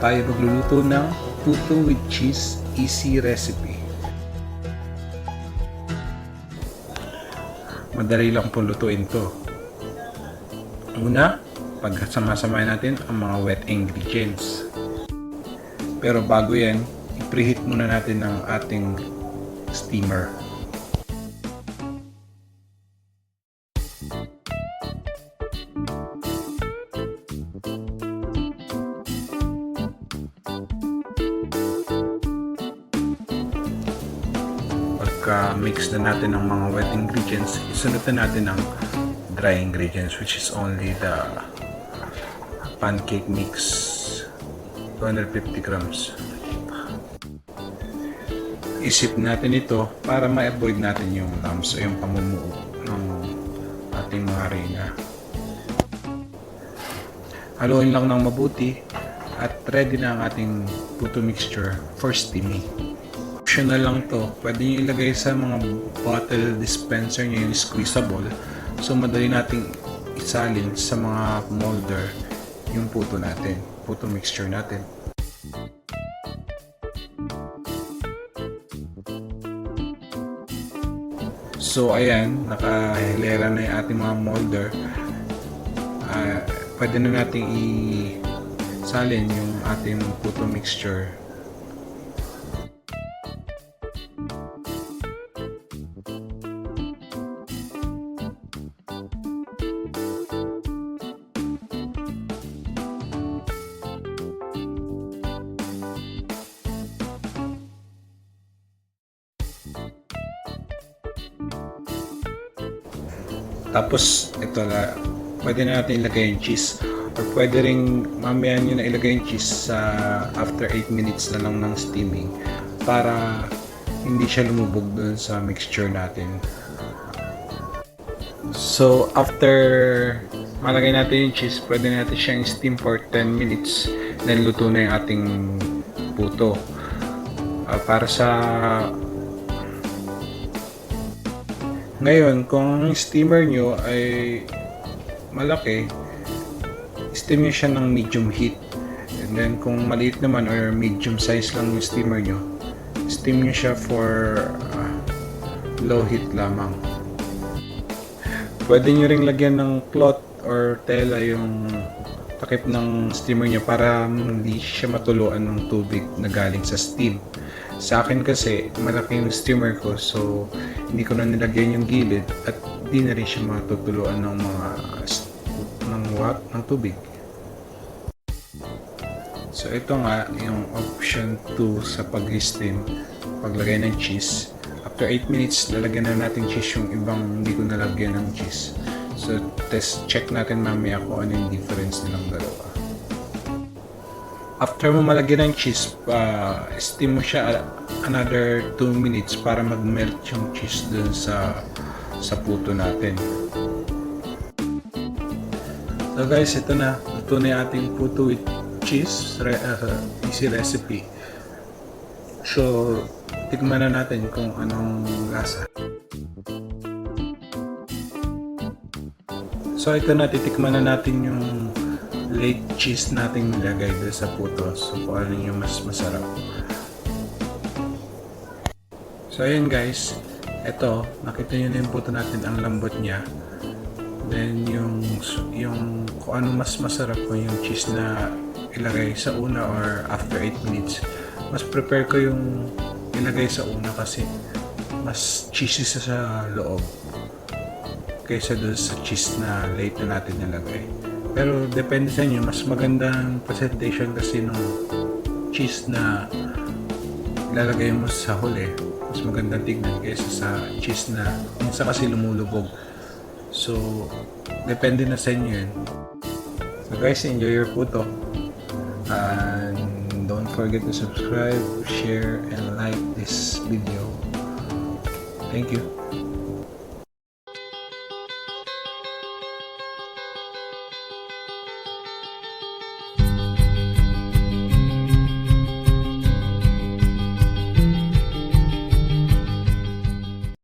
tayo magluluto ng puto with cheese easy recipe. Madali lang po lutuin to. Una, pagsama-samahin natin ang mga wet ingredients. Pero bago yan, i-preheat muna natin ang ating steamer. Pagka-mix na natin ng mga wet ingredients, isunod na natin ang dry ingredients, which is only the pancake mix, 250 grams. Isip natin ito para ma-avoid natin yung lumps o yung pamumuo ng ating mga harina. Haluin lang ng mabuti at ready na ang ating puto mixture for steaming. Optional lang to, pwede nyo ilagay sa mga bottle dispenser nyo, yung squeezable. So madali nating isalin sa mga molder yung puto natin, puto mixture natin. So ayan, nakahilera na yung ating mga molder. Pwede na nating isalin yung ating puto mixture. Tapos ito na, pwede na natin ilagay yung cheese, or pwede ring mamaya nyo na ilagay yung cheese sa after 8 minutes na lang ng steaming para hindi siya lumubog dun sa mixture natin. So after malagay natin yung cheese, pwede natin siyang steam for 10 minutes, then luto na yung ating puto. Para sa ngayon, kung ang steamer nyo ay malaki, steam nyo siya ng medium heat. And then kung maliit naman or medium size lang yung steamer nyo, steam nyo siya for low heat lamang. Pwede nyo ring lagyan ng cloth or tela yung takip ng steamer nyo para hindi siya matuluan ng tubig na galing sa steam. Sa akin kasi, malaki yung steamer ko, so hindi ko na nilagyan yung gilid at hindi na rin siya matutuluan ng mga ng tubig. So ito nga yung option 2 sa pag-steam, paglagay ng cheese. After 8 minutes, lalagyan na natin cheese yung ibang hindi ko nalagyan ng cheese. So check natin mamaya kung ano yung difference nilang dalawa. After mo malagyan ng cheese, steam mo siya another 2 minutes para mag-melt yung cheese dun sa puto natin. So guys, ito na. Ito na yung ating puto with cheese easy recipe. So, tikman na natin kung anong lasa. So ito na, titikman na natin yung late cheese nating nilagay doon sa puto. So kung ano yung mas masarap. So ayun guys, ito nakita nyo na yung puto natin, ang lambot niya. Then yung kung ano mas masarap, kung yung cheese na ilagay sa una or after 8 minutes. Mas prepare ko yung ilagay sa una kasi mas cheesy sa loob kaysa doon sa cheese na late na natin nilagay. Pero depende sa inyo, mas magandang presentation kasi ng cheese na ilalagay mo sa huli. Mas magandang tignan kaysa sa cheese na minsan kasi lumulubog. So, depende na sa inyo yun. So guys, enjoy your puto. And don't forget to subscribe, share, and like this video. Thank you.